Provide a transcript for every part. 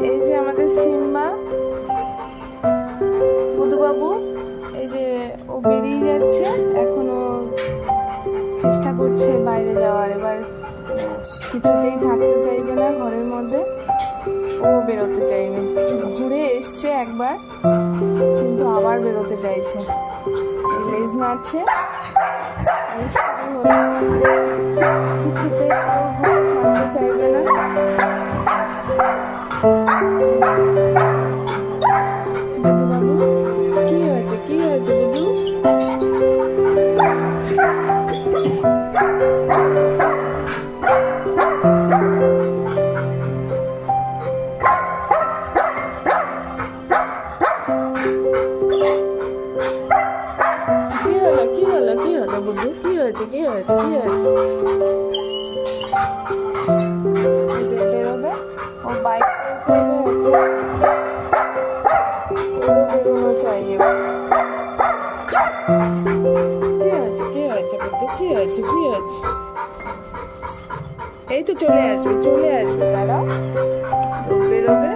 এই যে আমাদের সিম্বা বুধুবাবু, এই যে ও বেরিয়ে যাচ্ছে, এখনো চেষ্টা করছে বাইরে যাওয়ার। এবার কিছুতেই থাকতে চাইবে না ঘরের মধ্যে, ও বেরোতে চাইবে। ঘুরে এসছে একবার, কিন্তু আবার বেরোতে চাইছে। লেজ নাড়ছে, কিছুতেই থাকতে চাইবে না। কি হয়েছে, কি হয়েছে বুধু? কি হলো বুধু? কি হয়েছে, কি হয়েছে, কি হয়েছে? বেরোবে, ও বাইক বেরোনো চাই। কি হয়েছে, কি হয়েছে বুধু? কি হয়েছে, কি হয়েছে? এই তো চলে আসবে, দাঁড়াও, বেরোবে।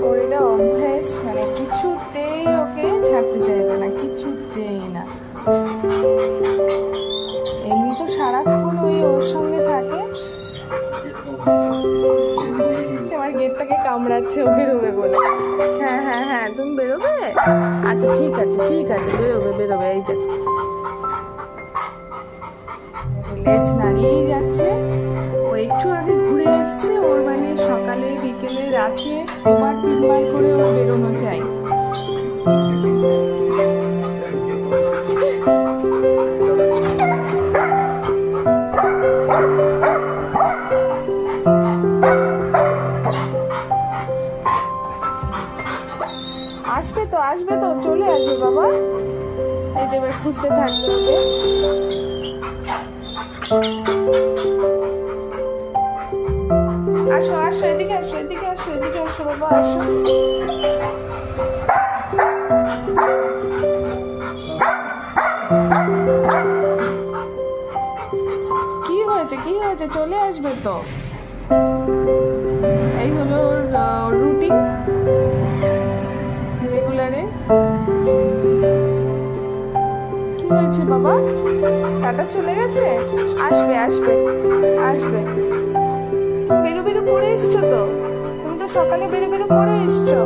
ওর এটা অভ্যেস, মানে কিছুতেই ওকে ছাড়তে চাইবে না, কিছুতেই না। এমনি তো সারাক্ষণ ওর সঙ্গে থাকে। এবার গেটটাকে কামড়াচ্ছে ও বেরোবে বলে। হ্যাঁ হ্যাঁ হ্যাঁ, তুমি বেরোবে? আচ্ছা ঠিক আছে, বেরোবে। এইটা লেজ নাড়িয়েই যাচ্ছে। ও একটু আগে ঘুরে এসছে, ওর মানে সকালে বিকেলে রাতে 2-3 করে ও বেরোনো চাই। আসবে তো চলে আসবে বাবা। এই যে এবার খুঁজতে থাকবে ওকে। আসো, এদিকে আসো বাবা, আসো। কি হয়েছে, চলে আসবে তো। এই হলো ওর রুটিন রেগুলারে। কি হয়েছে বাবা? টাটা চলে গেছে? আসবে। বেরো করে এসছো তো, তুমি তো সকালে বেরো করে এসছো,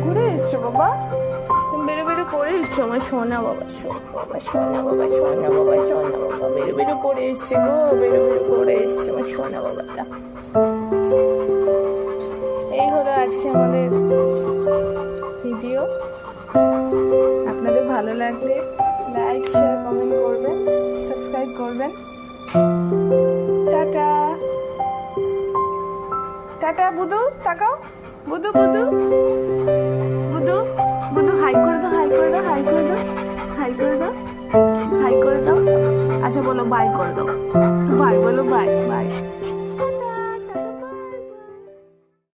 ঘুরে এসছো বাবা। তুমি বেরো করে এসছো, আমার সোনা বাবা, বেরো করে এসছে গো, বেরো করে এসছে আমার সোনা বাবাটা। এই হলো আজকে আমাদের ভিডিও। আপনাদের ভালো লাগলে লাইক, শেয়ার, কমেন্ট করবেন, সাবস্ক্রাইব করবেন। টাটা বুধু, তাকাও বুধু, হাই করে দাও। আচ্ছা বলো বাই করে দাও, বাই বলো, বাই।